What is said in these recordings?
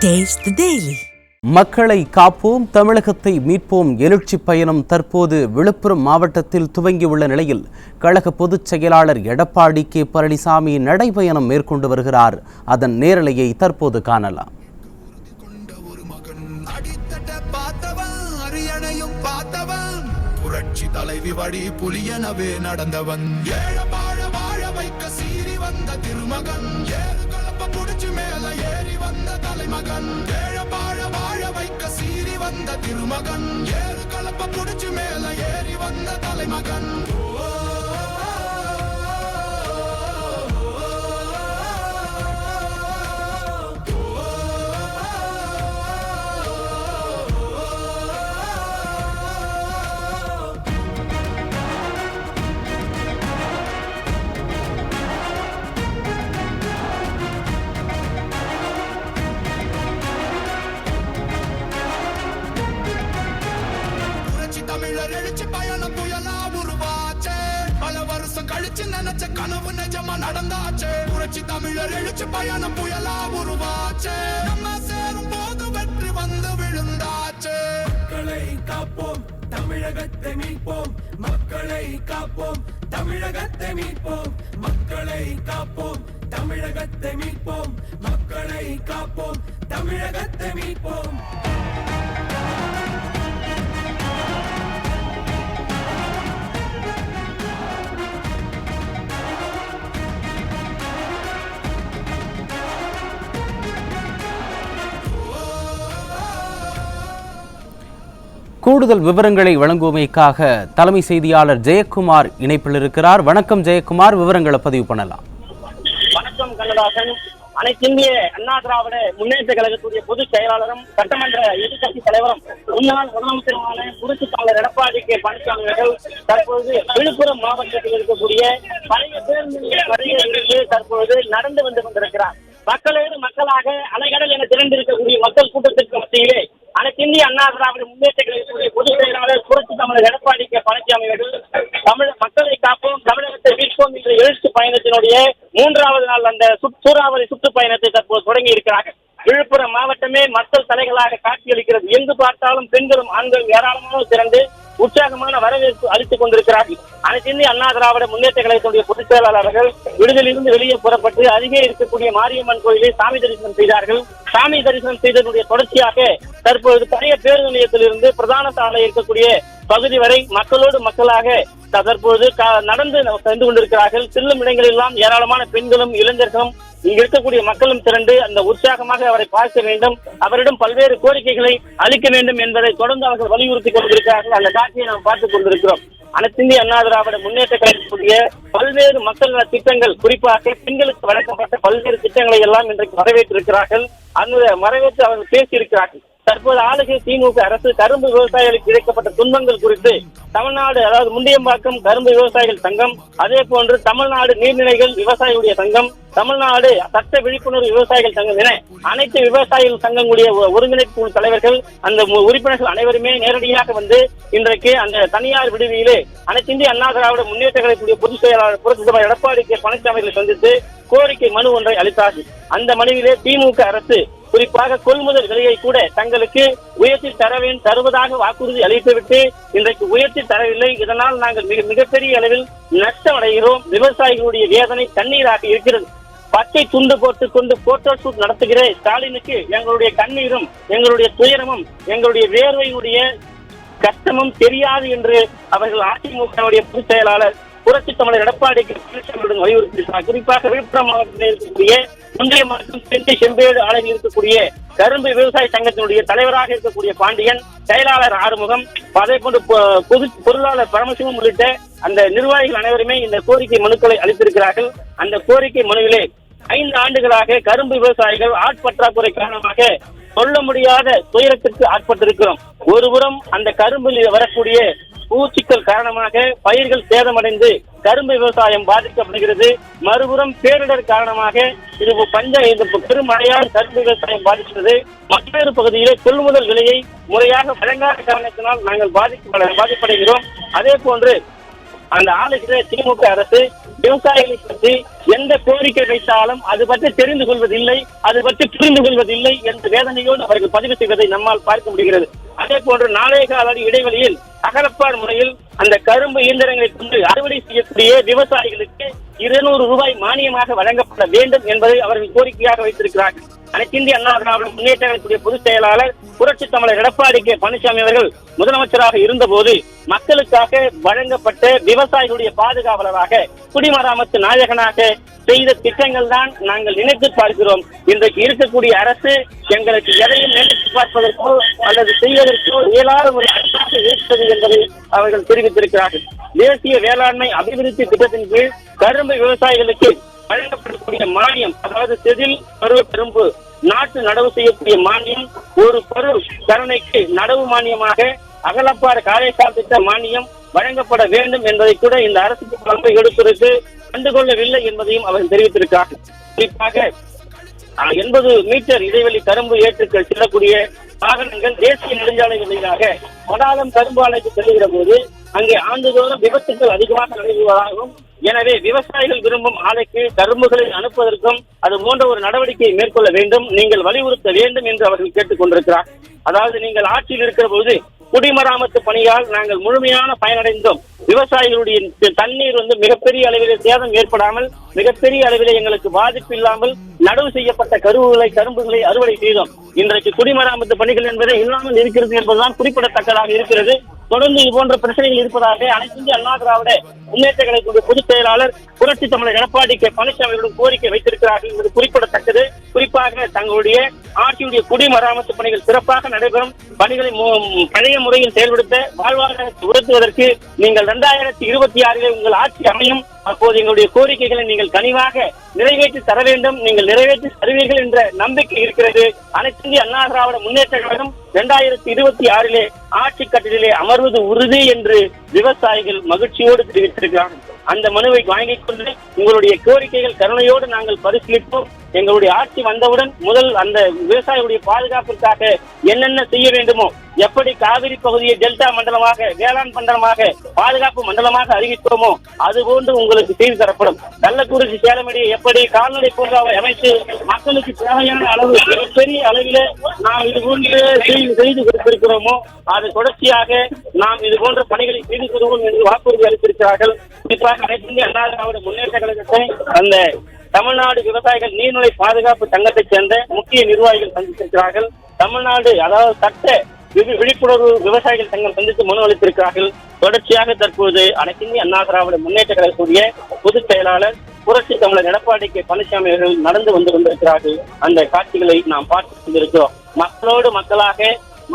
Taste the Daily. மக்களை காப்போம் தமிழகத்தை மீட்போம் எழுச்சி பயணம் தற்போது விழுப்புரம் மாவட்டத்தில் துவங்கியுள்ள நிலையில் கழக பொதுச் செயலாளர் எடப்பாடி கே பழனிசாமி நடைபயணம் மேற்கொண்டு வருகிறார். அதன் நேரலையை தற்போது காணலாம். புரட்சி தலைவி வழி புலியனவே நடந்தவன் வாழ வைக்க சீறி வந்த திருமகன் கலப்ப புடிச்சு மேல ஏறி வந்த தலைமகன் வாழ வைக்க சீறி வந்த திருமகன் கலப்ப புடிச்சு மேல ஏறி வந்த தலைமகன் தமிழர் எழுச்சி பயணம் புயலா உருவாச்சே பல வருஷம் கழிச்சு நினைச்ச கனவு நிஜமா நடந்தாச்சே புரட்சி தமிழர் எழுச்சி பயணம் புயலா உருவாச்சே நம்ம சேரும் போது வெற்றி வந்து விழுந்தாச்சே மக்களை காப்போம் தமிழகத்தை மீட்போம் மக்களை காப்போம் தமிழகத்தை மீட்போம் மக்களை காப்போம் தமிழகத்தை மீட்போம் மக்களை காப்போம் தமிழகத்தை மீட்போம். கூடுதல் விவரங்களை வழங்குவதற்காக தலைமை செய்தியாளர் ஜெயக்குமார் இணைப்பில் இருக்கிறார். வணக்கம் ஜெயக்குமார், விவரங்களை பதிவு பண்ணலாம். வணக்கம் கண்ணதாசன். அனைத்து இந்திய அண்ணா திராவிட முன்னேற்ற கழகத்துடைய பொதுச் செயலாளரும் சட்டமன்ற எதிர்கட்சி தலைவரும் முன்னாள் முதலமைச்சருமான புரட்சி தலைவர் எடப்பாடி கே பழனிசாமி அவர்கள் தற்பொழுது விழுப்புரம் மாவட்டத்தில் இருக்கக்கூடிய பழைய பேருந்து வருகையிலிருந்து தற்பொழுது நடந்து வந்து கொண்டிருக்கிறார். மக்களோடு மக்களாக அலைகடல் என திரண்டிருக்கக்கூடிய மக்கள் கூட்டத்திற்கு மத்தியிலே அனைத்து இந்திய அண்ணா திராவிட முன்னேற்ற கழகத்துடைய பொதுச் செயலாளர் புரட்சி தமிழர் எடப்பாடி கே பழனிசாமி அவர்கள் மக்களை காப்போம் தமிழகத்தை மீட்போம் என்ற எழுச்சி பயணத்தினுடைய 3வது நாள் அந்த சூறாவளி சுற்றுப்பயணத்தை தற்போது தொடங்கி இருக்கிறார்கள். விழுப்புரம் மாவட்டமே மக்கள் தலைகளாக காட்சியளிக்கிறது. எங்கு பார்த்தாலும் பெண்களும் ஆண்களும் ஏராளமாக திரண்டு உற்சாகமான வரவேற்பு அளித்துக் கொண்டிருக்கிறார்கள். அனைத்து இந்திய அண்ணா திராவிட முன்னேற்ற கழகத்துடைய பொதுச் செயலாளர்கள் விடுதலிலிருந்து வெளியே புறப்பட்டு அருகே இருக்கக்கூடிய மாரியம்மன் கோயிலில் சாமி தரிசனம் செய்தார்கள். சாமி தரிசனம் செய்ததனுடைய தொடர்ச்சியாக தற்போது பழைய பேருந்து நிலையத்திலிருந்து பிரதான சாலை இருக்கக்கூடிய பகுதி வரை மக்களோடு மக்களாக தற்போது நடந்து சென்று கொண்டிருக்கிறார்கள். செல்லும் இடங்களெல்லாம் ஏராளமான பெண்களும் இளைஞர்களும் இங்கு இருக்கக்கூடிய மக்களும் திரண்டு அந்த உற்சாகமாக அவரை பார்க்க வேண்டும், அவரிடம் பல்வேறு கோரிக்கைகளை அளிக்க வேண்டும் என்பதை தொடர்ந்து அவர்கள் வலியுறுத்தி கொண்டிருக்கிறார்கள். அந்த காட்சியை நாம் பார்த்துக் கொண்டிருக்கிறோம். அனைத்து இந்திய அண்ணா திராவிட முன்னேற்ற கழகத்துடைய பல்வேறு மக்கள் நல திட்டங்கள், குறிப்பாக பெண்களுக்கு வழங்கப்பட்ட பல்வேறு திட்டங்களை எல்லாம் இன்றைக்கு வரவேற்றிருக்கிறார்கள். அந்த வரவேற்று அவர்கள் பேசியிருக்கிறார்கள். தற்போது ஆளுகை திமுக அரசு கரும்பு விவசாயிகளுக்கு இழைக்கப்பட்ட துன்பங்கள் குறித்து தமிழ்நாடு, அதாவது முண்டியம்பாக்கம் கரும்பு விவசாயிகள் சங்கம், அதே போன்று தமிழ்நாடு நீர்நிலைகள் விவசாயிகளுடைய சங்கம், தமிழ்நாடு சட்ட விழிப்புணர்வு விவசாயிகள் சங்கம் என அனைத்து விவசாயிகள் சங்கங்களுடைய ஒருங்கிணைப்பு தலைவர்கள், அந்த உறுப்பினர்கள் அனைவருமே நேரடியாக வந்து இன்றைக்கு அந்த தனியார் விடுதியிலே அனைத்து இந்திய அண்ணா திராவிட முன்னேற்ற கழகத்துடைய பொதுச் செயலாளர் புரட்சி தலைவர் எடப்பாடி கே பழனிசாமிகளை சந்தித்து கோரிக்கை மனு ஒன்றை அளித்தார்கள். அந்த மனுவிலே திமுக அரசு குறிப்பாக கொள்முதல் விலையை கூட தங்களுக்கு உயர்த்தி தருவதாக வாக்குறுதி அளித்துவிட்டு இன்றைக்கு உயர்த்தி தரவில்லை. இதனால் நாங்கள் மிகப்பெரிய அளவில் நஷ்டம் அடைகிறோம். விவசாயிகளுடைய வேதனை தண்ணீராக இருக்கிறது. பச்சை துண்டு போட்டுக் கொண்டு போட்டோ ஷூட் நடத்துகிற ஸ்டாலினுக்கு எங்களுடைய கண்ணீரும் எங்களுடைய துயரமும் எங்களுடைய வேர்வையுடைய கஷ்டமும் தெரியாது என்று அவர்கள் அதிமுகவுடைய பொதுச் செயலாளர் புரட்சி தமிழர் எடப்பாடி வலியுறுத்தினார். குறிப்பாக விழுப்புரம் மாவட்டத்தில் இருக்கக்கூடிய முண்டியம்பாக்கம் சென்னை செம்பேடு ஆலையில் இருக்கக்கூடிய கரும்பு விவசாய சங்கத்தினுடைய தலைவராக இருக்கக்கூடிய பாண்டியன், செயலாளர் ஆறுமுகம், அதே போன்று பொருளாளர் பரமசிவம் உள்ளிட்ட அந்த நிர்வாகிகள் அனைவருமே இந்த கோரிக்கை மனுக்களை அளித்திருக்கிறார்கள். அந்த கோரிக்கை மனுவிலே 5 ஆண்டுகளாக கரும்பு விவசாயிகள் ஆட்பற்றாக்குறை காரணமாக சொல்ல முடியாத துயரத்திற்கு ஆட்பட்டிருக்கிறோம். ஒருபுறம் அந்த கரும்பில் வரக்கூடிய பூச்சிக்கள் காரணமாக பயிர்கள் சேதமடைந்து கரும்பு விவசாயம் பாதிக்கப்படுகிறது. மறுபுறம் பேரிடர் காரணமாக இது பெருமழையால் கரும்பு விவசாயம் பாதிக்கிறது. மற்றொரு பகுதியிலே கொள்முதல் விலையை முறையாக வழங்காத காரணத்தினால் நாங்கள் பாதிப்படைகிறோம். அதே போன்று அந்த ஆளுகிற திமுக அரசு விவசாயிகளை பற்றி எந்த கோரிக்கை வைத்தாலும் அது பற்றி தெரிந்து கொள்வதில்லை, அது பற்றி புரிந்து கொள்வதில்லை என்ற வேதனையோடு அவர்கள் பதிவு செய்வதை நம்மால் பார்க்க முடிகிறது. அதே போன்று நாளைய கால இடைவெளியில் அகலப்பார் முறையில் அந்த கரும்பு இயந்திரங்களை கொண்டு அறுவடை செய்யக்கூடிய விவசாயிகளுக்கு 200 ரூபாய் மானியமாக வழங்கப்பட வேண்டும் என்பதை அவர்கள் கோரிக்கையாக வைத்திருக்கிறார்கள். அனைத்து இந்திய அண்ணா திராவிட முன்னேற்ற கழகத்துடைய பொதுச் செயலாளர் புரட்சி தமிழர் எடப்பாடி கே பழனிசாமி அவர்கள் முதலமைச்சராக இருந்தபோது மக்களுக்காக வழங்கப்பட்ட விவசாயிகளுடைய பாதுகாவலராக குடிமராமத்து நாயகனாக செய்த திட்டங்கள் தான் நாங்கள் நினைத்து பார்க்கிறோம். இன்றைக்கு இருக்கக்கூடிய அரசு எங்களுக்கு எதையும் நினைத்து பார்ப்பதற்கோ அல்லது செய்வதற்கோ இயலாத ஒரு அரசாக இருக்கிறது என்பதை அவர்கள் தெரிவித்திருக்கிறார்கள். தேசிய வேளாண்மை அபிவிருத்தி திட்டத்தின் கீழ் கரும்பு விவசாயிகளுக்கு வழங்கப்படக்கூடிய மானியம், அதாவது செதில் பருவ கரும்பு நாட்டு நடவு செய்யக்கூடிய மானியம், ஒரு பரு கருணைக்கு நடவு மானியமாக அகலப்பாறு காரைக்கால் திட்ட மானியம் வழங்கப்பட வேண்டும் என்பதை கூட இந்த அரசுக்கு பங்கு எடுப்பதற்கு கண்டுகொள்ளவில்லை என்பதையும் அவர்கள் தெரிவித்திருக்கிறார்கள். குறிப்பாக 80 மீட்டர் இடைவெளி கரும்பு ஏற்றுக்கள் செல்லக்கூடிய வாகனங்கள் தேசிய நெடுஞ்சாலைகளிலாக மடாலம் கரும்பு ஆலைக்கு செல்லுகிற போது அங்கே ஆண்டுதோறும் விபத்துகள் அதிகமாக நடைபெறுவதாகவும், எனவே விவசாயிகள் விரும்பும் ஆலைக்கு கரும்புகளை அனுப்புவதற்கும் அது போன்ற ஒரு நடவடிக்கையை மேற்கொள்ள வேண்டும், நீங்கள் வலியுறுத்த வேண்டும் என்று அவர்கள் கேட்டுக் கொண்டிருக்கிறார். அதாவது நீங்கள் ஆட்சியில் இருக்கிற போது குடிமராமத்து பணியால் நாங்கள் முழுமையான பயனடைந்தோம். விவசாயிகளுடைய தண்ணீர் மிகப்பெரிய அளவிலே சேதம் ஏற்படாமல், மிகப்பெரிய அளவிலே எங்களுக்கு பாதிப்பு இல்லாமல் நடவு செய்யப்பட்ட கரும்புகளை அறுவடை செய்தோம். இன்றைக்கு குடிமராமத்து பணிகள் என்பதை இல்லாமல் இருக்கிறது என்பதுதான் குறிப்பிடத்தக்கதாக இருக்கிறது. தொடர்ந்து இது போன்ற பிரச்சனைகள் இருப்பதாக அனைத்து இந்திய அண்ணா திராவிட முன்னேற்ற கழகத்துடைய பொதுச் செயலாளர் புரட்சி தமிழர் எடப்பாடி கே பழனிசாமி அவர்களும் கோரிக்கை வைத்திருக்கிறார்கள் என்பது குறிப்பிடத்தக்கது. குறிப்பாக தங்களுடைய ஆட்சியுடைய குடிமராமத்து பணிகள் சிறப்பாக நடைபெறும், பணிகளை பழைய முறையில் செயல்படுத்த வாழ்வாதாரத்தை உயர்த்துவதற்கு நீங்கள் 2026 உங்கள் ஆட்சி அமையும், அப்போது எங்களுடைய கோரிக்கைகளை நீங்கள் கனிவாக நிறைவேற்றி தர வேண்டும், நீங்கள் நிறைவேற்றி தருவீர்கள் என்ற நம்பிக்கை இருக்கிறது. அனைத்து இந்திய அண்ணா திராவிட முன்னேற்ற கழகம் 2026 ஆட்சி கட்டிலே அமர்வது உறுதி என்று விவசாயிகள் மகிழ்ச்சியோடு தெரிவித்திருக்கிறார்கள். அந்த மனுவை வாங்கிக் கொண்டு உங்களுடைய கோரிக்கைகள் கருணையோடு நாங்கள் பரிசீலிப்போம். எங்களுடைய ஆட்சி வந்தவுடன் முதல் அந்த விவசாயிகளுடைய பாதுகாப்பிற்காக என்னென்ன செய்ய வேண்டுமோ, எப்படி காவிரி பகுதியை டெல்டா மண்டலமாக, வேளாண் மண்டலமாக, பாதுகாப்பு மண்டலமாக அறிவித்தோமோ அதுபோன்று உங்களுக்கு செய்து தரப்படும். கள்ளக்குறிச்சி சேலமடியை எப்படி கால்நடை பூங்காவை அமைத்து மக்களுக்கு தேவையான அளவு பெரிய அளவில் நாம் இது போன்று செய்து கொடுத்திருக்கிறோமோ அது தொடர்ச்சியாக நாம் இது போன்ற பணிகளை செய்து கொள்வோம் என்று வாக்குறுதி அளித்திருக்கிறார்கள். குறிப்பாக அனைத்து இந்திய அண்ணா திராவிட முன்னேற்ற கழகத்தை அந்த தமிழ்நாடு விவசாயிகள் நீர்நிலை பாதுகாப்பு சங்கத்தைச் சேர்ந்த முக்கிய நிர்வாகிகள் சந்தித்திருக்கிறார்கள். தமிழ்நாடு அதாவது சட்ட விழிப்புணர்வு விவசாயிகள் சங்கம் சந்தித்து மனு அளித்திருக்கிறார்கள். தொடர்ச்சியாக தற்போது அனைத்து இந்திய அண்ணா திராவிட முன்னேற்ற கழகத்துடைய பொதுச் செயலாளர் புரட்சி தமிழர் எடப்பாடி கே பழனிசாமி அவர்கள் நடந்து வந்து கொண்டிருக்கிறார்கள். அந்த காட்சிகளை நாம் பார்த்து கொண்டிருக்கிறோம். மக்களோடு மக்களாக,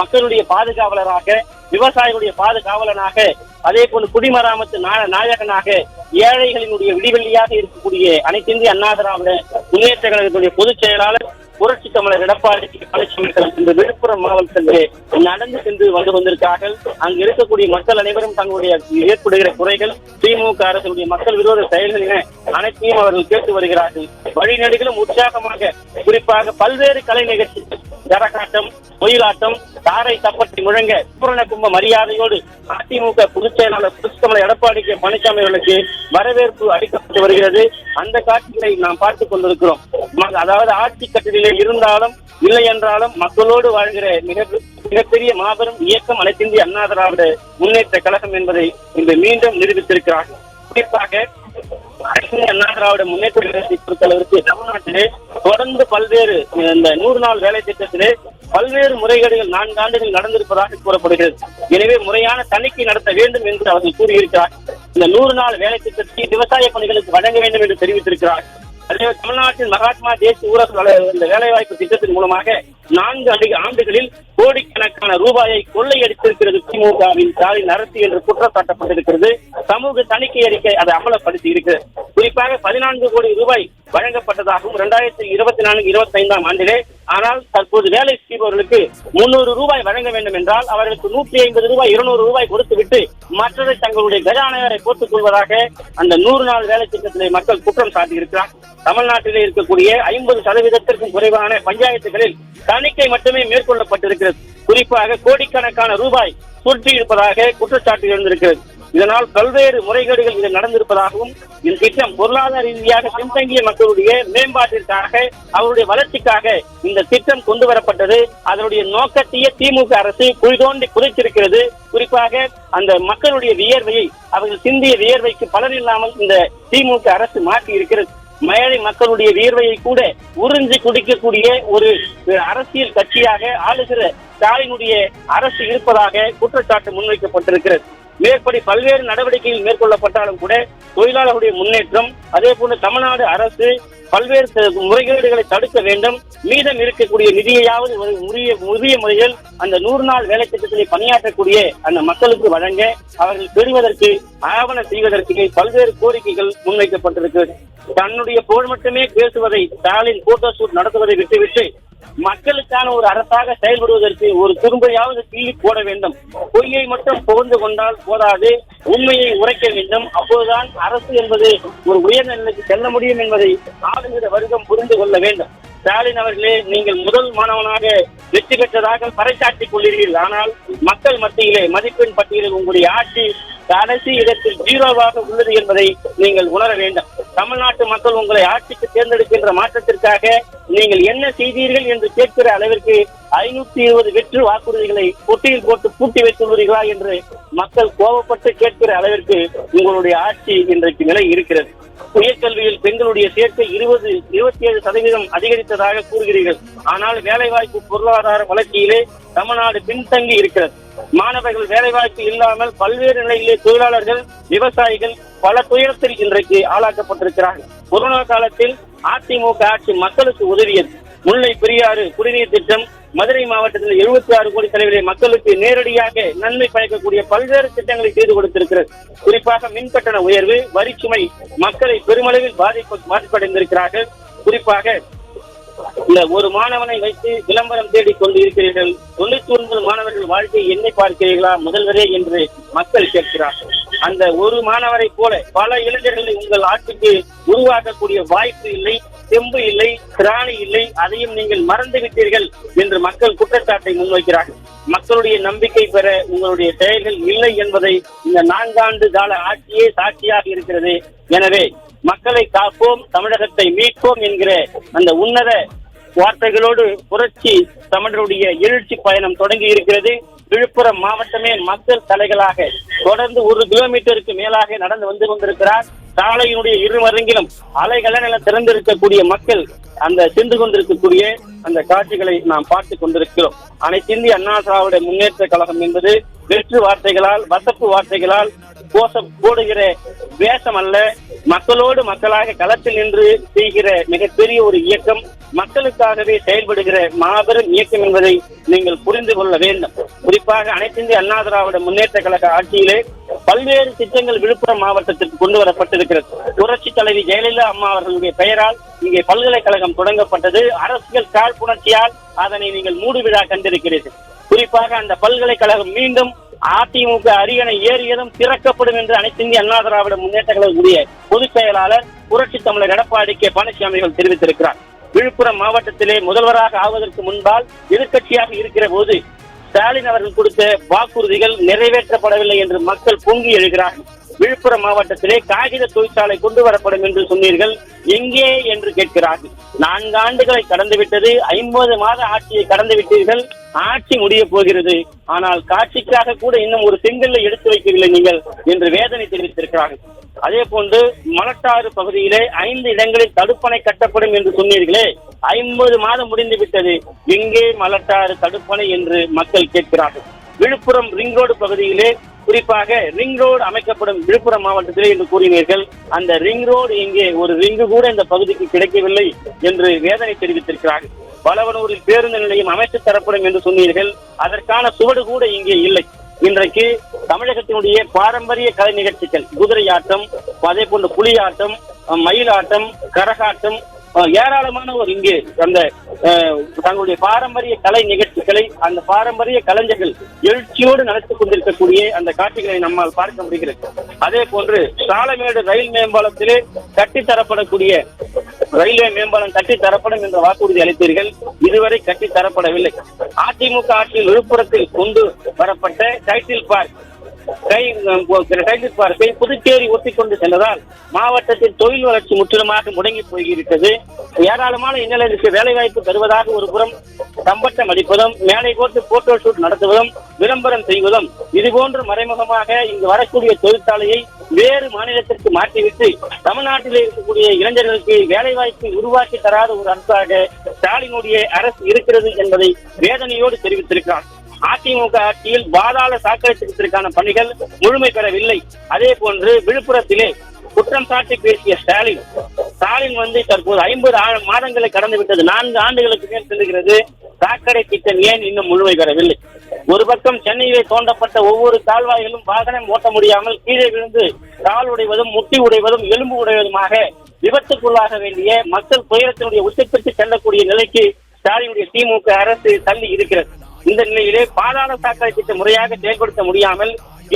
மக்களுடைய பாதுகாவலராக, விவசாயிகளுடைய பாதுகாவலனாக, அதே போன்று குடிமராமத்து நாயகனாக, ஏழைகளினுடைய விடிவெள்ளியாக இருக்கக்கூடிய அனைத்து இந்திய அண்ணா திராவிட முன்னேற்ற கழகத்துடைய பொதுச் செயலாளர் புரட்சி தமிழர் எடப்பாடி பழனிசாமி இன்று விழுப்புரம் மாவட்டத்திலே நடந்து சென்று வந்து கொண்டிருக்கிறார்கள். அங்கு இருக்கக்கூடிய மக்கள் அனைவரும் தங்களுடைய ஏற்படுகிற குறைகள், திமுக அரசுடைய மக்கள் விரோத செயல்கள் என அனைத்தையும் அவர்கள் கேட்டு வருகிறார்கள். வழிநடிகளும் உற்சாகமாக, குறிப்பாக பல்வேறு கலை நிகழ்ச்சி, கரகாட்டம், ஒயிலாட்டம், தாரை தப்பட்டி முழங்க பூரண கும்ப மரியாதையோடு அதிமுக பொதுச் செயலாளர் புரட்சி தமிழர் எடப்பாடி கே பழனிசாமி அவர்களுக்கு வரவேற்பு அளிக்கப்பட்டு வருகிறது. அந்த காட்சிகளை நாம் பார்த்துக் கொண்டிருக்கிறோம். அதாவது ஆட்சி கட்டிலே இருந்தாலும் இல்லை என்றாலும் மக்களோடு வாழ்கிற மிகப்பெரிய மாபெரும் இயக்கம் அனைத்து இந்திய அண்ணா திராவிட முன்னேற்ற கழகம் என்பதை இன்று மீண்டும் நிரூபித்திருக்கிறார்கள். குறிப்பாக அண்ணா திராவிட முன்னேற்ற கழகத்தை பொறுத்தளவிற்கு தமிழ்நாட்டிலே தொடர்ந்து பல்வேறு இந்த 100 நாள் வேலை திட்டத்திலே பல்வேறு முறைகேடுகள் 4 ஆண்டுகள் நடந்திருப்பதாக கூறப்படுகிறது. எனவே முறையான தணிக்கை நடத்த வேண்டும் என்று அவர்கள் கூறியிருக்கிறார். இந்த 100 நாள் வேலை திட்டத்தை விவசாய பணிகளுக்கு வழங்க வேண்டும் என்று தெரிவித்திருக்கிறார். அதே தமிழ்நாட்டின் மகாத்மா தேசிய ஊரக இந்த வேலைவாய்ப்பு திட்டத்தின் மூலமாக 4 ஆண்டுகளில் கோடிக்கணக்கான ரூபாயை கொள்ளையடித்திருக்கிறது திமுகவின் ஸ்டாலின் அரசு என்று குற்றச்சாட்டப்பட்டிருக்கிறது. சமூக தணிக்கை அறிக்கை அதை அமலப்படுத்தி இருக்கிறது. குறிப்பாக 14 கோடி ரூபாய் வழங்கப்பட்டதாகவும் 2024-25 ஆண்டிலே. ஆனால் தற்போது வேலை செய்பவர்களுக்கு 300 ரூபாய் வழங்க வேண்டும் என்றால் அவர்களுக்கு 150 ரூபாய் 200 ரூபாய் கொடுத்துவிட்டு மற்றதை தங்களுடைய கஜானையரை போட்டுக் கொள்வதாக அந்த 100 நாள் வேலை திட்டத்திலே மக்கள் குற்றம் சாட்டியிருக்கிறார். தமிழ்நாட்டிலே இருக்கக்கூடிய 50% குறைவான பஞ்சாயத்துகளில் தணிக்கை மட்டுமே மேற்கொள்ளப்பட்டிருக்கிறது. குறிப்பாக கோடிக்கணக்கான ரூபாய் சுற்றி இருப்பதாக குற்றச்சாட்டு இருந்திருக்கிறது. இதனால் பல்வேறு முறைகேடுகள் இதில் நடந்திருப்பதாகவும் இந்த திட்டம் பொருளாதார ரீதியாக பின்தங்கிய மக்களுடைய மேம்பாட்டிற்காக அவருடைய வளர்ச்சிக்காக இந்த திட்டம் கொண்டு வரப்பட்டது. அதனுடைய நோக்கத்தையே திமுக அரசு குழி தோண்டி புதைத்திருக்கிறது. குறிப்பாக அந்த மக்களுடைய வியர்வையை, அவர்கள் சிந்திய வியர்வைக்கு பலன் இல்லாமல் இந்த திமுக அரசு மாற்றி இருக்கிறது. ஏழை மக்களுடைய வியர்வையை கூட உறிஞ்சி குடிக்கக்கூடிய ஒரு அரசியல் கட்சியாக ஆளுகிற ஸ்டாலினுடைய அரசு இருப்பதாக குற்றச்சாட்டு முன்வைக்கப்பட்டிருக்கிறது. மேற்படி பல்வேறு நடவடிக்கைகள் மேற்கொள்ளப்பட்டாலும் கூட தொழிலாளர்களுடைய முன்னேற்றம், அதே போன்று தமிழ்நாடு அரசு பல்வேறு முறைகேடுகளை தடுக்க வேண்டும். மீதம் இருக்கக்கூடிய நிதியையாவது உரிய முறையில் அந்த 100 நாள் வேலை திட்டத்திலே பணியாற்றக்கூடிய அந்த மக்களுக்கு வழங்க, அவர்கள் பெறுவதற்கு ஆவண செய்வதற்கு பல்வேறு கோரிக்கைகள் முன்வைக்கப்பட்டிருக்கிறது. தன்னுடைய போல் மட்டுமே பேசுவதை, ஸ்டாலின் போட்டோ ஷூட் நடத்துவதை விட்டுவிட்டு மக்களுக்கான ஒரு அரசாக செயல்படுவதற்கு ஒரு திரும்பையாவது கிள்ளி போட வேண்டும். பொய்யை மட்டும் புகழ்ந்து கொண்டால் போதாது, உண்மையை உரைக்க வேண்டும். அப்போதுதான் அரசு என்பது ஒரு உயர்ந்த நிலைக்கு செல்ல முடியும் என்பதை ஆளுகிற வர்க்கம் புரிந்து கொள்ள வேண்டும். ஸ்டாலின் அவர்களே, நீங்கள் முதல் மாணவனாக வெற்றி பெற்றதாக பறைசாற்றிக் கொள்கிறீர்கள். ஆனால் மக்கள் மத்தியிலே மதிப்பெண் பட்டியலில் உங்களுடைய ஆட்சி கடைசி இடத்தில் 0வாக உள்ளது என்பதை நீங்கள் உணர வேண்டும். தமிழ்நாட்டு மக்கள் உங்களை ஆட்சிக்கு தேர்ந்தெடுக்கின்ற மாற்றத்திற்காக நீங்கள் என்ன செய்தீர்கள் என்று கேட்கிற அளவிற்கு 520 வெற்று வாக்குறுதிகளை பொட்டியில் போட்டு பூட்டி வைத்துள்ளீர்களா என்று மக்கள் கோபப்பட்டு கேட்கிற அளவிற்கு உங்களுடைய ஆட்சி இன்றைக்கு நிலை இருக்கிறது. உயர்கல்வியில் பெண்களுடைய சேர்க்கை 27% அதிகரித்ததாக கூறுகிறீர்கள். ஆனால் வேலைவாய்ப்பு பொருளாதார வளர்ச்சியிலே தமிழ்நாடு பின்தங்கி இருக்கிறது. மாணவர்கள் வேலைவாய்ப்பு இல்லாமல் பல்வேறு நிலையிலே தொழிலாளர்கள், விவசாயிகள் பல துயரத்தில் இன்றைக்கு ஆளாக்கப்பட்டிருக்கிறார்கள். கொரோனா காலத்தில் அதிமுக ஆட்சி மக்களுக்கு உதவியது. முல்லை பெரியாறு குடிநீர் திட்டம், மதுரை மாவட்டத்தில் 76 கோடி செலவிலே மக்களுக்கு நேரடியாக நன்மை பயக்கக்கூடிய பல்வேறு திட்டங்களை செய்து கொடுத்திருக்கிறது. குறிப்பாக மின்கட்டண உயர்வு, வரிச்சுமை மக்களை பெருமளவில் பாதிப்படைந்திருக்கிறார்கள். குறிப்பாக இந்த ஒரு மாணவனை வைத்து விளம்பரம் தேடிக் கொண்டு இருக்கிறீர்கள். 99 மாணவர்கள் வாழ்க்கை என்னை பார்க்கிறீர்களா முதல்வரே என்று மக்கள் கேட்கிறார்கள். அந்த ஒரு மாணவரை போல பல இளைஞர்களை உங்கள் ஆட்சிக்கு உருவாக்கக்கூடிய வாய்ப்பு இல்லை, தெம்பு இல்லை, திராணி இல்லை. அதையும் நீங்கள் மறந்து விட்டீர்கள் என்று மக்கள் குற்றச்சாட்டை முன்வைக்கிறார்கள். மக்களுடைய நம்பிக்கை பெற உங்களுடைய செயல்கள் இல்லை என்பதை இந்த 4 ஆண்டு கால ஆட்சியே சாட்சியாக இருக்கிறது. எனவே மக்களை காப்போம், தமிழகத்தை மீட்போம் என்கிற அந்த உன்னத வார்த்தைகளோடு புரட்சி தமிழருடைய எழுச்சி பயணம் தொடங்கி இருக்கிறது. விழுப்புரம் மாவட்டமே மக்கள் தலைகளாக தொடர்ந்து 1 கிலோமீட்டருக்கு மேலாக நடந்து வந்து கொண்டிருக்கிறார். சாலையினுடைய இருமருங்கிலும் அலைகளென திறந்திருக்கக்கூடிய மக்கள் அந்த சென்று கொண்டிருக்கக்கூடிய அந்த காட்சிகளை நாம் பார்த்து கொண்டிருக்கிறோம். அனைத்து இந்திய அண்ணா திராவிட முன்னேற்ற கழகம் என்பது வெற்று வார்த்தைகளால், வசப்பு வார்த்தைகளால் போடுகிற வேஷம் அல்ல. மக்களோடு மக்களாக களத்தில் நின்று செய்கிற மிகப்பெரிய ஒரு இயக்கம், மக்களுக்காகவே செயல்படுகிற மாபெரும் இயக்கம் என்பதை நீங்கள் புரிந்து கொள்ள வேண்டும். குறிப்பாக அனைத்து இந்திய அண்ணா திராவிட முன்னேற்ற கழக ஆட்சியிலே பல்வேறு திட்டங்கள் விழுப்புரம் மாவட்டத்திற்கு கொண்டு வரப்பட்டிருக்கிறது. புரட்சி தலைவி ஜெயலலிதா அம்மா அவர்களுடைய பெயரால் இங்கே பல்கலைக்கழகம் தொடங்கப்பட்டது. அரசியல் காழ்ப்புணர்ச்சியால் அதனை நீங்கள் மூடுவிழா கண்டிருக்கிறீர்கள். குறிப்பாக அந்த பல்கலைக்கழகம் மீண்டும் அதிமுக அரியணை ஏறியதும் திறக்கப்படும் என்று அனைத்து இந்திய அண்ணா திராவிட முன்னேற்ற கழகத்துடைய பொதுச் செயலாளர் புரட்சி தமிழர் எடப்பாடி கே பழனிசாமி அவர்கள் தெரிவித்திருக்கிறார். விழுப்புரம் மாவட்டத்திலே முதல்வராக ஆவதற்கு முன்பால் எதிர்கட்சியாக இருக்கிற போது ஸ்டாலின் அவர்கள் கொடுத்த வாக்குறுதிகள் நிறைவேற்றப்படவில்லை என்று மக்கள் பொங்கி எழுகிறார்கள். விழுப்புரம் மாவட்டத்திலே காகித தொழிற்சாலை கொண்டு வரப்படும் என்று சொன்னீர்கள், எங்கே என்று கேட்கிறார்கள். 4 ஆண்டுகளை கடந்துவிட்டது, 50 மாத ஆட்சியை கடந்து விட்டீர்கள். ஆட்சி முடிய போகிறது, ஆனால் காட்சிக்காக கூட இன்னும் ஒரு செங்கல்லை எடுத்து வைக்கவில்லை நீங்கள் என்று வேதனை தெரிவித்திருக்கிறார்கள். அதே போன்று மலட்டாறு பகுதியிலே 5 இடங்களில் தடுப்பணை கட்டப்படும் என்று சொன்னீர்களே, 50 மாதம் முடிந்து விட்டது, எங்கே மலட்டாறு தடுப்பணை என்று மக்கள் கேட்கிறார்கள். விழுப்புரம் ரிங் ரோடு பகுதியிலே குறிப்பாக ரிங் ரோடு அமைக்கப்படும் விழுப்புரம் மாவட்டத்திலே என்று கூறினீர்கள். அந்த ரிங் ரோடு எங்கே, ஒரு ரிங்கு கூட இந்த பகுதிக்கு கிடைக்கவில்லை என்று வேதனை தெரிவித்திருக்கிறார்கள். பலவனூரில் பேருந்து நிலையம் அமைத்து தரப்படும் என்று சொன்னீர்கள், அதற்கான சுவடு கூட இங்கே இல்லை. இன்றைக்கு தமிழகத்தினுடைய பாரம்பரிய கலை நிகழ்ச்சிகள், குதிரை ஆட்டம், அதே போன்று புலியாட்டம், மயிலாட்டம், கரகாட்டம், ஏராளமானவர் இங்கே அந்த தங்களுடைய பாரம்பரிய கலை நிகழ்ச்சிகளை அந்த பாரம்பரிய கலைஞர்கள் எழுச்சியோடு நடத்தி கொண்டிருக்கக்கூடிய அந்த காட்சிகளை நம்மால் பார்க்க முடிகிறது. அதே போன்று சாலமேடு ரயில் மேம்பாலத்திலே கட்டித்தரப்படக்கூடிய ரயில்வே மேம்பாலம் கட்டித்தரப்படும் என்ற வாக்குறுதி அளித்தீர்கள், இதுவரை கட்டித்தரப்படவில்லை. அதிமுக ஆட்சியில் விழுப்புரத்தில் கொண்டு வரப்பட்ட டைட்டில் பார்க் ரயில் பார்க்கை புதுச்சேரி ஒட்டிக்கொண்டு சென்றதால் மாவட்டத்தில் தொழில் வளர்ச்சி முற்றிலுமாக முடங்கி போய்விட்டது. ஏராளமான இளைஞர்களுக்கு வேலைவாய்ப்பு தருவதாக ஒரு புறம் தம்பட்டம் அடிப்பதும், மேலை போட்டு போட்டோ ஷூட் நடத்துவதும், விளம்பரம் செய்வதும், இதுபோன்று மறைமுகமாக இங்கு வரக்கூடிய தொழிற்சாலையை வேறு மாநிலத்திற்கு மாற்றிவிட்டு தமிழ்நாட்டில் இருக்கக்கூடிய இளைஞர்களுக்கு வேலைவாய்ப்பை உருவாக்கி தராத ஒரு அரசாக ஸ்டாலினுடைய அரசு இருக்கிறது என்பதை வேதனையோடு தெரிவித்திருக்கிறார். அதிமுக ஆட்சியில் பாதாள சாக்கடை திட்டத்திற்கான பணிகள் முழுமை பெறவில்லை. அதே போன்று விழுப்புரத்திலே குற்றம் சாட்டி பேசிய ஸ்டாலின் வந்து தற்போது 50 மாதங்களை கடந்து விட்டது, 4 ஆண்டுகளுக்கு மேல் செல்லுகிறது. சாக்கடை திட்டம் ஏன் இன்னும் முழுமை பெறவில்லை? ஒரு பக்கம் சென்னையிலே தோண்டப்பட்ட ஒவ்வொரு கால்வாய்களும் வாகனம் ஓட்ட முடியாமல் கீழே விழுந்து கால் உடைவதும், முட்டி உடைவதும், எலும்பு உடைவதுமாக விபத்துக்குள்ளாக வேண்டிய மக்கள் துயரத்தினுடைய உச்சத்திற்கு செல்லக்கூடிய நிலைக்கு ஸ்டாலினுடைய திமுக அரசு தள்ளி இருக்கிறது. இந்த நிலையிலே பாதாள சாக்கடை திட்டம் முறையாக செயல்படுத்த முடியாமல்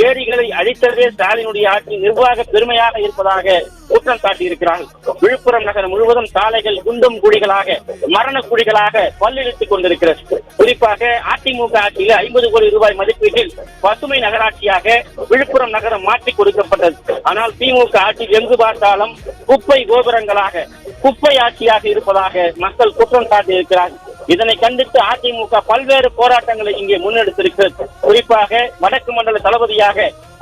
ஏரிகளை அழித்ததே ஸ்டாலினுடைய ஆட்சி நிர்வாக பெருமையாக இருப்பதாக குற்றம் சாட்டியிருக்கிறார்கள். விழுப்புரம் நகரம் முழுவதும் சாலைகள் குண்டும் குழிகளாக, மரண குழிகளாக பல்லிழுத்துக் கொண்டிருக்கிறது. குறிப்பாக அதிமுக ஆட்சியில் 50 கோடி ரூபாய் மதிப்பீட்டில் பசுமை நகராட்சியாக விழுப்புரம் நகரம் மாற்றி கொடுக்கப்பட்டது. ஆனால் திமுக ஆட்சி எங்கு பார்த்தாலும் குப்பை கோபுரங்களாக, குப்பை ஆட்சியாக இருப்பதாக மக்கள் குற்றம் சாட்டியிருக்கிறார்கள். இதனை கண்டித்து அதிமுக பல்வேறு போராட்டங்களை இங்கே முன்னெடுத்திருக்கிறது. குறிப்பாக வடக்கு மண்டல தளபதியாக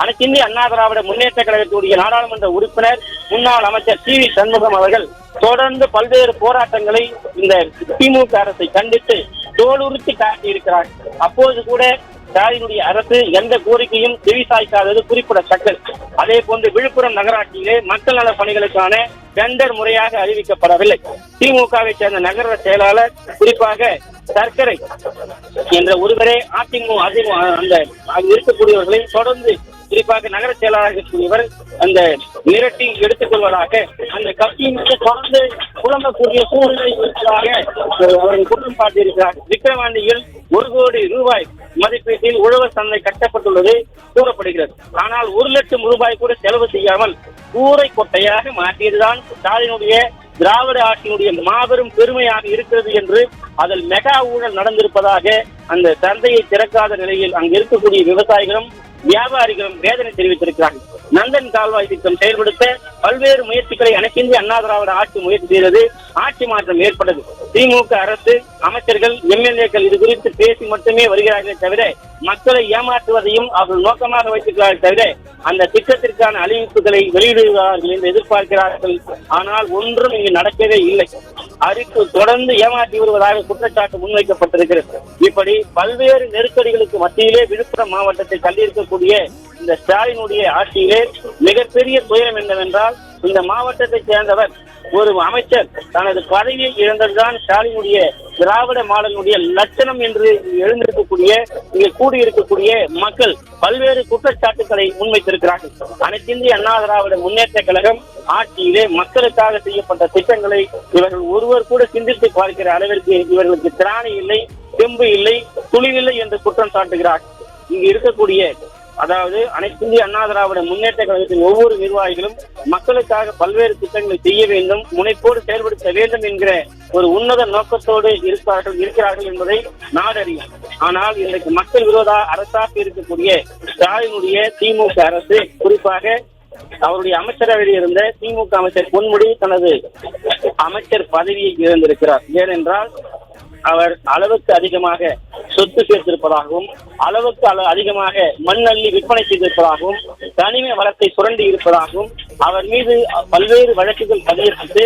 அனைத்து இந்திய அண்ணா திராவிட முன்னேற்ற கழகத்துடைய நாடாளுமன்ற உறுப்பினர் முன்னாள் அமைச்சர் சி வி சண்முகம் அவர்கள் தொடர்ந்து பல்வேறு போராட்டங்களை இந்த திமுக அரசை கண்டித்து தோலுறுத்தி காட்டியிருக்கிறார். அப்போது கூட ஸ்டாலினுடைய அரசு எந்த கோரிக்கையும் செவிசாய்க்காதது குறிப்பிடத்தக்கது. அதே போன்று விழுப்புரம் நகராட்சியிலே மக்கள் நல பணிகளுக்கான டெண்டர் முறையாக அறிவிக்கப்படவில்லை. திமுகவை சேர்ந்த நகர செயலாளர் குறிப்பாக சர்க்கரை என்ற ஒருவரே அதிமுக அந்த இருக்கக்கூடியவர்களை தொடர்ந்து குறிப்பாக நகர செயலாளராக இருக்கக்கூடியவர் அந்த மிரட்டி எடுத்துக் கொள்வதாக அந்த கட்சியினுக்கு தொடர்ந்து புலம்பக்கூடிய சூழ்நிலை இருப்பதாக அவர்கள் குற்றம் சாட்டியிருக்கிறார். விக்கிரவாண்டியில் 1 கோடி ரூபாய் மதிப்பீட்டில் உழவர் சந்தை கட்டப்பட்டுள்ளது கூறப்படுகிறது. ஆனால் 1 லட்சம் ரூபாய் கூட செலவு செய்யாமல் கூரை கொட்டையாக மாற்றியதுதான் ஸ்டாலினுடைய திராவிட ஆட்சியினுடைய மாபெரும் பெருமையாக இருக்கிறது என்று அதில் மெகா ஊழல் நடந்திருப்பதாக அந்த சந்தையை திறக்காத நிலையில் அங்கு இருக்கக்கூடிய விவசாயிகளும் வியாபாரிகளும் வேதனை தெரிவித்திருக்கிறார்கள். நந்தன் கால்வாய் திட்டம் செயல்படுத்த பல்வேறு முயற்சிகளை அனைத்து இந்திய அண்ணா திராவிட ஆட்சி முயற்சி செய்தது. ஆட்சி மாற்றம் ஏற்பட்டது. திமுக அரசு அமைச்சர்கள் எம்எல்ஏக்கள் இது குறித்து பேசி மட்டுமே வருகிறார்களே தவிர மக்களை ஏமாற்றுவதையும் அவர்கள் நோக்கமாக வைத்திருக்கிறார்கள் தவிர அந்த திட்டத்திற்கான அறிவிப்புகளை வெளியிடுவார்கள் என்று எதிர்பார்க்கிறார்கள். ஆனால் ஒன்றும் இங்கு நடக்கவே இல்லை. அறிவிப்பு தொடர்ந்து ஏமாற்றி வருவதாக குற்றச்சாட்டு முன்வைக்கப்பட்டிருக்கிறது. இப்படி பல்வேறு நெருக்கடிகளுக்கு மத்தியிலே விழுப்புரம் மாவட்டத்தை தள்ளியிருக்கக்கூடிய இந்த ஸ்டாலினுடைய ஆட்சியிலே மிகப்பெரிய துயரம் என்னவென்றால் இந்த மாவட்டத்தை சேர்ந்தவர் ஒரு அமைச்சர் தனது பதவியை இழந்ததுதான் ஸ்டாலினுடைய திராவிட மாடலுடைய லட்சணம் என்று எழுந்திருக்கக்கூடிய இங்கே கூடியிருக்கக்கூடிய மக்கள் பல்வேறு குற்றச்சாட்டுகளை முன்வைத்திருக்கிறார்கள். அனைத்து இந்திய அண்ணா திராவிட முன்னேற்ற கழகம் ஆட்சியிலே மக்களுக்காக செய்யப்பட்ட திட்டங்களை இவர்கள் ஒருவர் கூட சிந்தித்து பார்க்கிற அளவிற்கு இவர்களுக்கு திராணி இல்லை, தெம்பு இல்லை, துணிவில்லை என்று குற்றம் சாட்டுகிறார். இங்கு இருக்கக்கூடிய அதாவது அனைத்து இந்திய அண்ணா திராவிட முன்னேற்ற கழகத்தின் ஒவ்வொரு நிர்வாகிகளும் மக்களுக்காக பல்வேறு திட்டங்களை செய்ய வேண்டும், முனைப்போடு செயல்படுத்த வேண்டும் என்கிற ஒரு உன்னத நோக்கத்தோடு இருக்கிறார்கள் என்பதை நாடறியும். ஆனால் இன்றைக்கு மக்கள் விரோத அரசாக இருக்கக்கூடிய ஸ்டாலினுடைய திமுக அரசு குறிப்பாக அவருடைய அமைச்சரவையில் இருந்த திமுக அமைச்சர் பொன்முடி தனது அமைச்சர் பதவியை இழந்திருக்கிறார். ஏனென்றால் அவர் அளவுக்கு அதிகமாக சொத்து சேர்த்திருப்பதாகவும், அளவுக்கு அதிகமாக மண் அள்ளி விற்பனை செய்திருப்பதாகவும், தனிமை வளத்தை சுரண்டி இருப்பதாகவும் அவர் மீது பல்வேறு வழக்குகள் பதியப்பட்டு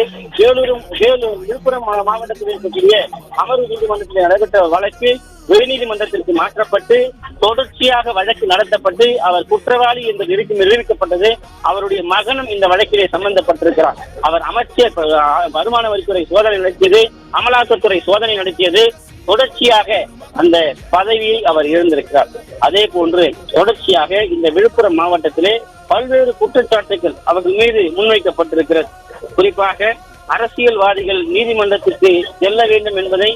விழுப்புரம் மாவட்டத்தில் இருக்கக்கூடிய அமர்வு நீதிமன்றத்தில் நடைபெற்ற வழக்கு உயர்நீதிமன்றத்திற்கு மாற்றப்பட்டு தொடர்ச்சியாக வழக்கு நடத்தப்பட்டு அவர் குற்றவாளி என்று நிரூபிக்கப்பட்டது. அவருடைய மகனும் இந்த வழக்கிலே சம்பந்தப்பட்டிருக்கிறார். அவர் அமைச்சர் வருமான வரித்துறை சோதனை நடத்தியது, அமலாக்கத்துறை சோதனை நடத்தியது. தொடர்ச்சியாக அந்த பதவியை அவர் இழந்திருக்கிறார். அதே போன்று தொடர்ச்சியாக இந்த விழுப்புரம் மாவட்டத்திலே பல்வேறு குற்றச்சாட்டுகள் அவர்கள் மீது முன்வைக்கப்பட்டிருக்கிறது. குறிப்பாக அரசியல்வாதிகள் நீதிமன்றத்திற்கு செல்ல வேண்டும் என்பதை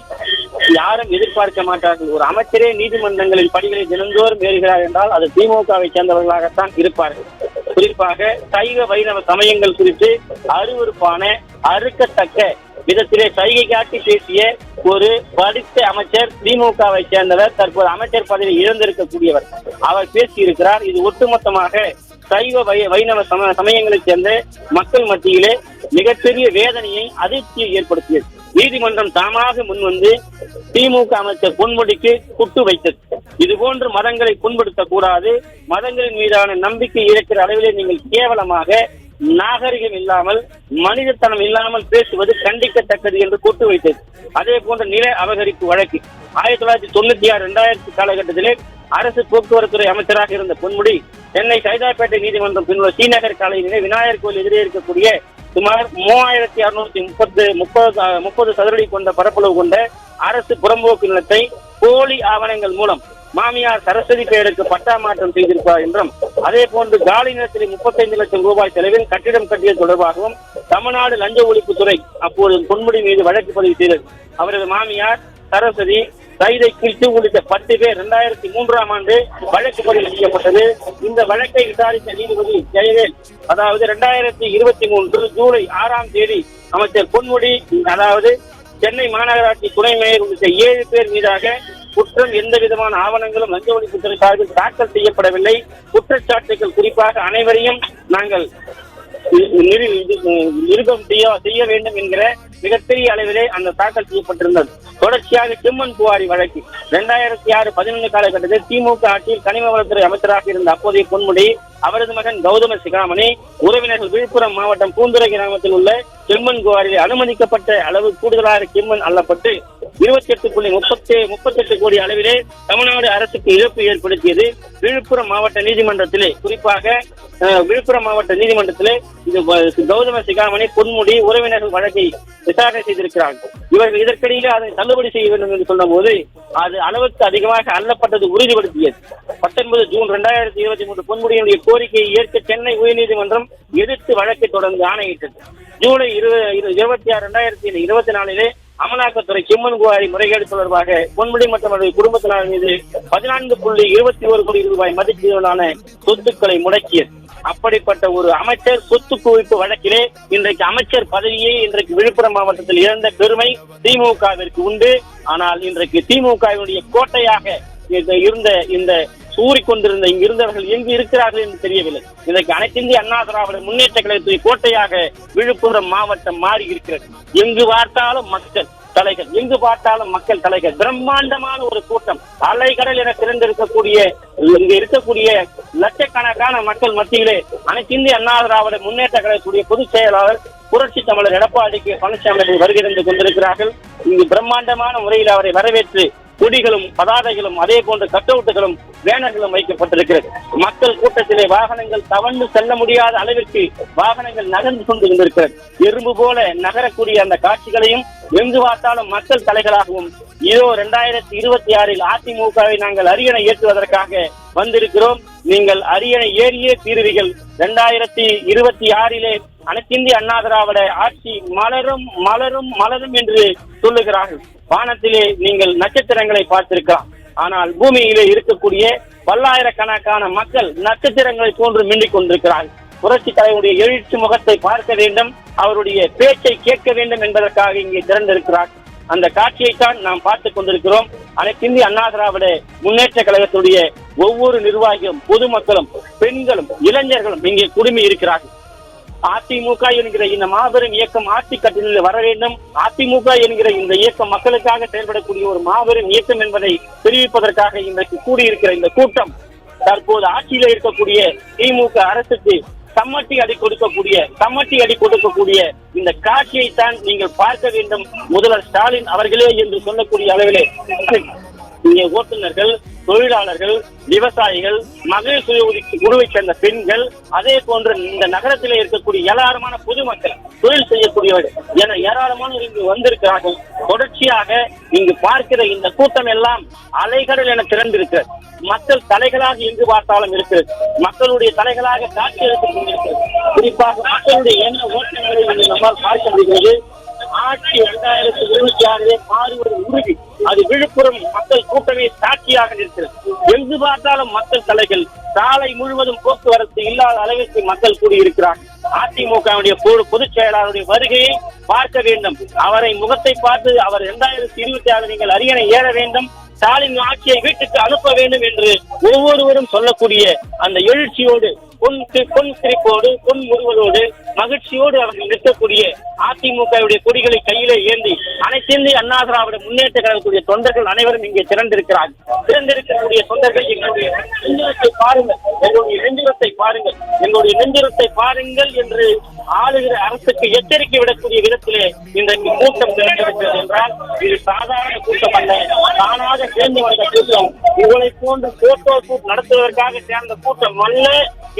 யாரும் எதிர்பார்க்க மாட்டார்கள். ஒரு அமைச்சரே நீதிமன்றங்களின் படிகளை தினந்தோறும் ஏறுகிறார் என்றால் அது திமுகவை சேர்ந்தவர்களாகத்தான் இருப்பார்கள். குறிப்பாக சைவ வைணவ சமயங்கள் குறித்து அருவருப்பான அறுக்கத்தக்க விதத்திலே சைகை காட்டி பேசிய ஒரு படித்த அமைச்சர், திமுகவை சேர்ந்தவர், தற்போது அமைச்சர் பதவியை இழந்திருக்கக்கூடியவர். அவர் பேசியிருக்கிறார். இது ஒட்டுமொத்தமாக சைவ வைணவ சமயங்களைச் சேர்ந்த மக்கள் மத்தியிலே மிகப்பெரிய வேதனையை, அதிர்ச்சியை ஏற்படுத்தியது. நீதிமன்றம் தாமாக முன்வந்து திமுக அமைச்சர் பொன்முடிக்கு குட்டு வைத்தது. இது போன்று மதங்களை புண்படுத்தக் கூடாது, மதங்களின் மீதான நம்பிக்கை இருக்கிற அளவிலே நீங்கள் கேவலமாக, நாகரிகம் இல்லாமல், மனிதத்தனம் இல்லாமல் பேசுவது கண்டிக்கத்தக்கது என்று கூட்டு வைத்தது. அதே போன்ற நில அபகரிப்பு வழக்கு 1996-2000 காலகட்டத்திலே அரசு போக்குவரத்துறை அமைச்சராக இருந்த பொன்முடி சென்னை சைதாப்பேட்டை நீதிமன்றம் பின்னர் ஸ்ரீநகர் காலையிலே விநாயகர் கோயில் எதிரே இருக்கக்கூடிய சுமார் 3630 சதுரடி கொண்ட பரப்பளவு கொண்ட அரசு புறம்போக்கு நிலத்தை போலி ஆவணங்கள் மூலம் மாமியார் சரஸ்வதி பெயருக்கு பட்டா மாற்றம் செய்திருப்பார் என்றும், அதே போன்று காலி நிலத்திலே 35 லட்சம் ரூபாய் செலவில் கட்டிடம் கட்டியது தொடர்பாகவும் தமிழ்நாடு லஞ்ச ஒழிப்புத்துறை அப்போது பொன்முடி மீது வழக்கு பதிவு செய்தது. அவரது மாமியார் சரஸ்வதி, சைதை கில்ட்டு உள்ளிட்ட 10 பேர் 2003ஆம் ஆண்டு வழக்கு பதிவு செய்யப்பட்டது. இந்த வழக்கை விசாரித்த நீதிபதி ஜெயவேல், அதாவது 2023 ஜூலை 6ஆம் தேதி அமைச்சர் பொன்முடி, அதாவது சென்னை மாநகராட்சி துணை மேயர் உள்ளிட்ட 7 பேர் மீதாக குற்றம் எந்த விதமான ஆவணங்களும் லஞ்ச ஒழிப்புத்துறை சார்பில் தாக்கல் செய்யப்படவில்லை, குற்றச்சாட்டுகள் குறிப்பாக அனைவரையும் நாங்கள் நிருபம் செய்ய வேண்டும் என்கிற மிகப்பெரிய அளவிலே அந்த தாக்கல் செய்யப்பட்டிருந்தது. தொடர்ச்சியாக செம்மன் புகாரி வழக்கு 2006-11 காலகட்டத்தில் திமுக ஆட்சியில் கனிம வளத்துறை அமைச்சராக இருந்த அப்போதைய பொன்முடி, அவரது மகன் கௌதம சிகாமணி உறவினர்கள் விழுப்புரம் மாவட்டம் பூந்துரை கிராமத்தில் உள்ள செம்மன் புகாரில் அனுமதிக்கப்பட்ட அளவு கூடுதலாக செம்மன் அள்ளப்பட்டு 28.38 கோடி அளவிலே தமிழ்நாடு அரசுக்கு இழப்பு ஏற்படுத்தியது. விழுப்புரம் மாவட்ட நீதிமன்றத்திலே, குறிப்பாக விழுப்புரம் மாவட்ட நீதிமன்றத்திலே இது கௌதம சிகாமணி, பொன்முடி உறவினர்கள் வழக்கை விசாரணை செய்திருக்கிறார்கள். இவர்கள் இதற்கிடையிலே அதை தள்ளுபடி செய்ய வேண்டும் என்று சொன்ன போது அது அளவுக்கு அதிகமாக அள்ளப்பட்டது உறுதிப்படுத்தியது. 19 ஜூன் 2023 பொன்முடியினுடைய கோரிக்கையை ஏற்க சென்னை உயர்நீதிமன்றம் எதிர்த்து வழக்கை தொடர்ந்து ஆணையிட்டது. ஜூலை 26, 2024 அமலாக்கத்துறை செம்மன் புகாரி முறைகேடு தொடர்பாக பொன்முடி மற்றும் அவருடைய குடும்பத்தினர் மீது 14.21 கோடி ரூபாய் மதிப்பீடான சொத்துக்களை முடக்கியது. அப்படிப்பட்ட ஒரு அமைச்சர் சொத்து குவிப்பு வழக்கிலே இன்றைக்கு அமைச்சர் பதவியை இன்றைக்கு விழுப்புரம் மாவட்டத்தில் இழந்த பெருமை திமுகவிற்கு உண்டு. ஆனால் இன்றைக்கு திமுகவினுடைய கோட்டையாக இருந்த இந்த கூறிக்கொண்டிருந்த இங்கிருந்தவர்கள் எங்கு இருக்கிறார்கள் என்று தெரியவில்லை. இன்றைக்கு அனைத்து இந்திய அண்ணா திராவிட முன்னேற்ற கழகத்துடைய கோட்டையாக விழுப்புரம் மாவட்டம் மாறி இருக்கிறது. எங்கு பார்த்தாலும் மக்கள் தலைகள், எங்கு பார்த்தாலும் மக்கள் தலைகள். பிரம்மாண்டமான ஒரு கூட்டம், அலைகடல் என திறந்திருக்கக்கூடிய இங்க இருக்கக்கூடிய லட்சக்கணக்கான மக்கள் மத்தியிலே அனைத்து இந்திய அண்ணா திராவிட முன்னேற்ற கழகத்துடைய பொதுச் செயலாளர் புரட்சி தமிழர் எடப்பாடி பழனிசாமி வருகிறது கொண்டிருக்கிறார்கள். இங்கு பிரம்மாண்டமான முறையில் அவரை வரவேற்று கொடிகளும் பதாதைகளும் அதே போன்ற கட்டவுட்டுகளும் பேனர்களும் வைக்கப்பட்டிருக்கிறது. மக்கள் கூட்டத்திலே வாகனங்கள் தவழ்ந்து செல்ல முடியாத அளவிற்கு வாகனங்கள் நகர்ந்து கொண்டு கொண்டிருக்கிறது. எறும்பு போல நகரக்கூடிய அந்த காட்சிகளையும் எங்கு பார்த்தாலும் மக்கள் தலைகளாகவும், இதோ 2026 அதிமுகவை நாங்கள் அரியணை ஏற்றுவதற்காக வந்திருக்கிறோம், நீங்கள் அரியணை ஏறியே தீருவீர்கள், 2026 அனைத்திந்திய அண்ணா திராவிட ஆட்சி மலரும் மலரும் மலரும் என்று சொல்லுகிறார்கள். வானத்திலே நீங்கள் நட்சத்திரங்களை பார்த்திருக்கலாம், ஆனால் பூமியிலே இருக்கக்கூடிய பல்லாயிரக்கணக்கான மக்கள் நட்சத்திரங்களை போன்று மின்னிக் கொண்டிருக்கிறார்கள். புரட்சி தலைவருடைய எழுச்சி முகத்தை பார்க்க வேண்டும், அவருடைய பேச்சை கேட்க வேண்டும் என்பதற்காக இங்கே திறந்திருக்கிறார். அந்த காட்சியைத்தான் நாம் பார்த்துக் கொண்டிருக்கிறோம். அனைத்திந்திய அண்ணா திராவிட முன்னேற்ற கழகத்துடைய ஒவ்வொரு நிர்வாகிகளும், பொதுமக்களும், பெண்களும், இளைஞர்களும் இங்கே குடுமி இருக்கிறார்கள். அதிமுக என்கிற இந்த மாபெரும் இயக்கம் ஆட்சி கட்டிலில் வர வேண்டும். அதிமுக என்கிற இந்த இயக்கம் மக்களுக்காக செயல்படக்கூடிய ஒரு மாபெரும் இயக்கம் என்பதை தெரிவிப்பதற்காக இன்றைக்கு கூடியிருக்கிற இந்த கூட்டம் தற்போது ஆட்சியில் இருக்கக்கூடிய திமுக அரசுக்கு சம்மட்டி அடி கொடுக்கக்கூடிய இந்த காட்சியைத்தான் நீங்கள் பார்க்க வேண்டும். முதல்வர் ஸ்டாலின் அவர்களே என்று சொல்லக்கூடிய அளவிலே இங்கே ஓட்டுநர்கள், தொழிலாளர்கள், விவசாயிகள், மகளிர் சுய உதவி குழுவை சேர்ந்த பெண்கள், அதே போன்று இந்த நகரத்திலே இருக்கக்கூடிய ஏராளமான பொதுமக்கள், தொழில் செய்யக்கூடியவர்கள் என ஏராளமான இங்கு வந்திருக்கிறார்கள். தொடர்ச்சியாக இங்கு பார்க்கிற இந்த கூட்டம் எல்லாம் அலைகடல் என திறந்திருக்கிறது. மக்கள் தலைகளாக எங்கு பார்த்தாலும் இருக்கிறது. மக்களுடைய தலைகளாக காட்சி எடுத்துக் கொண்டிருக்கிறது. குறிப்பாக மக்களுடைய எண்ண ஓட்டங்களை நம்மால் பார்க்க முடிகிறது. ஆட்சி 2026 மாறுவது உறுதி. அது விழுப்புரம் மக்கள் கூட்டமே சாட்சியாக நிற்கிறது. எங்கு பார்த்தாலும் மக்கள் தலைகள், சாலை முழுவதும் போக்குவரத்து இல்லாத அளவிற்கு மக்கள் கூடியிருக்கிறார். அதிமுகவுடைய பொதுச் செயலாளருடைய வருகையை பார்க்க வேண்டும். அவரை முகத்தை பார்த்து அவர் 2026 நீங்கள் அரியணை ஏற வேண்டும், ஸ்டாலின் ஆட்சியை வீட்டுக்கு அனுப்ப வேண்டும் என்று ஒவ்வொருவரும் சொல்லக்கூடிய அந்த எழுச்சியோடு பொன் சிரிப்போடு பொன் முறுவலோடு மகிழ்ச்சியோடு அவர்கள் நிற்கக்கூடிய அதிமுகவுடைய கொடிகளை கையிலே ஏந்தி அனைத்திந்திய அண்ணா திராவிட முன்னேற்ற கழகத்துடைய தொண்டர்கள் அனைவரும் இங்கே திரண்டிருக்கக்கூடிய தொண்டர்கள் எங்களுடைய நெஞ்சுரத்தை பாருங்கள், எங்களுடைய நெஞ்சுரத்தை பாருங்கள் என்று ஆளுகிற அரசுக்கு எச்சரிக்கை விடக்கூடிய விதத்திலே இன்றைக்கு கூட்டம் திரண்டிருக்கிறது என்றால் இது சாதாரண கூட்டம் அல்ல, தானாக சேர்ந்து வந்த கூட்டம், இவளை போன்று போட்டோ ஷூட் நடத்துவதற்காக சேர்ந்த கூட்டம் அல்ல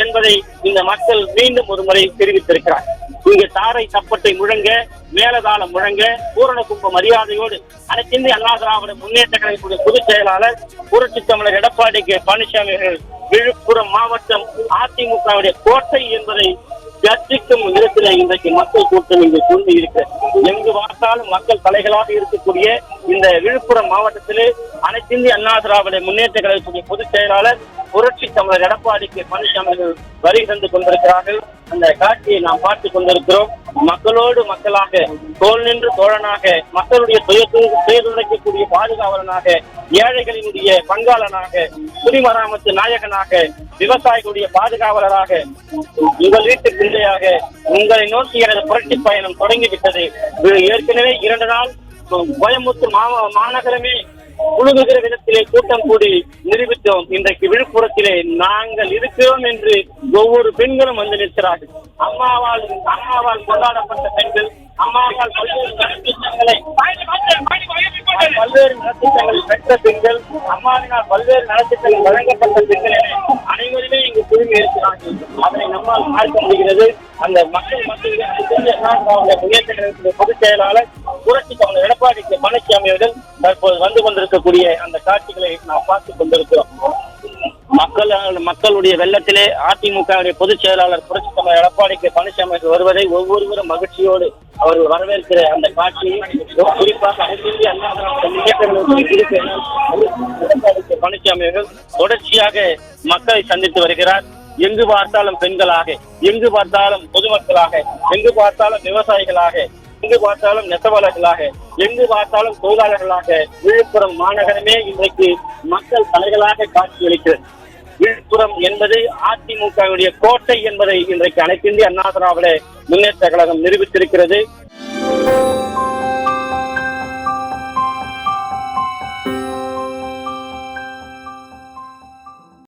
என்பதை இந்த மக்கள் மீண்டும் ஒரு முறை தெரிவித்திருக்கிறார். இங்கு தாரை தப்பட்டை முழங்க, மேலதாளம் முழங்க, பூரண கும்ப மரியாதையோடு அனைத்திந்திய அண்ணா திராவிட முன்னேற்ற கழகத்துடைய பொதுச் செயலாளர் புரட்சி தமிழர் எடப்பாடி கே பழனிசாமி அவர்கள் விழுப்புரம் மாவட்டம் அதிமுகவுடைய கோட்டை என்பதை கர்ஜிக்கும் விதத்திலே இன்றைக்கு மக்கள் கூட்டம் இங்கு கூர்ந்து இருக்கிறது. எங்கு பார்த்தாலும் மக்கள் தலைகளாக இருக்கக்கூடிய இந்த விழுப்புரம் மாவட்டத்திலே அனைத்திந்திய அண்ணா திராவிட முன்னேற்ற கழகத்துடைய பொதுச் செயலாளர் புரட்சி தமிழர் எடப்பாடி கே பழனிசாமி வருகை தந்து கொண்டிருக்கிறார்கள். அந்த காட்சியை நாம் பார்த்துக் கொண்டிருக்கிறோம். மக்களோடு மக்களாக, தோள் நின்று தோழனாக, மக்களுடைய துயதுடைக்கக்கூடிய பாதுகாவலனாக, ஏழைகளினுடைய பங்காளனாக, குடிமராமத்து நாயகனாக, விவசாயிகளுடைய பாதுகாவலராக, உங்கள் வீட்டு பிள்ளையாக உங்களை நோக்கி எனது புரட்சி பயணம் தொடங்கிவிட்டது. ஏற்கனவே 2 நாள் கோயம்புத்தூர் மாநகரமே குழுகுகிற விதத்திலே கூட்டம் கூடி நிரூபித்தோம். இன்றைக்கு விழுப்புரத்திலே நாங்கள் இருக்கிறோம் என்று ஒவ்வொரு பெண்களும் வந்து நிற்கிறார்கள். அம்மாவால் கொண்டாடப்பட்ட பெண்கள், அம்மாவால் பல்வேறு நலத்திட்டங்களை பெற்ற பெண்கள், அம்மாவினால் பல்வேறு நலத்திட்டங்கள் வழங்கப்பட்ட பெண்கள் என அனைவருமே இங்கு குழுமி இருக்கிறார்கள். அதனை நம்மால் பார்க்க முடிகிறது. அந்த மக்கள் மத்தியில் முன்னேற்ற கழகத்துடைய பொதுச் செயலாளர் புரட்சி தமிழர் எடப்பாடி கே பழனிசாமி அவர்கள் தற்போது வந்து கொண்டிருக்கக்கூடிய அந்த காட்சிகளை நாம் பார்த்துக் கொண்டிருக்கிறோம். மக்களுடைய வெள்ளத்திலே அதிமுகவுடைய பொதுச் செயலாளர் புரட்சி தமிழர் எடப்பாடி கே பழனிசாமி வருவதை ஒவ்வொருவரும் மகிழ்ச்சியோடு அவர்கள் வரவேற்கிற அந்த காட்சியை குறிப்பாக அனைத்திந்திய அண்ணா திராவிட முன்னேற்ற எடப்பாடி கே பழனிசாமி அவர்கள் தொடர்ச்சியாக மக்களை சந்தித்து வருகிறார். எங்கு பார்த்தாலும் பெண்களாக, எங்கு பார்த்தாலும் பொதுமக்களாக, எங்கு பார்த்தாலும் விவசாயிகளாக, எங்கு பார்த்தாலும் நெசவாளர்களாக, எங்கு பார்த்தாலும் தொழிலாளர்களாக விழுப்புரம் மாநகரமே இன்றைக்கு மக்கள் தலைகளாக காட்சியளிக்கிறது. விழுப்புரம் என்பது அதிமுகவுடைய கோட்டை என்பதை இன்றைக்கு அனைத்திந்திய அண்ணா திராவிட முன்னேற்ற கழகம் நிரூபித்திருக்கிறது.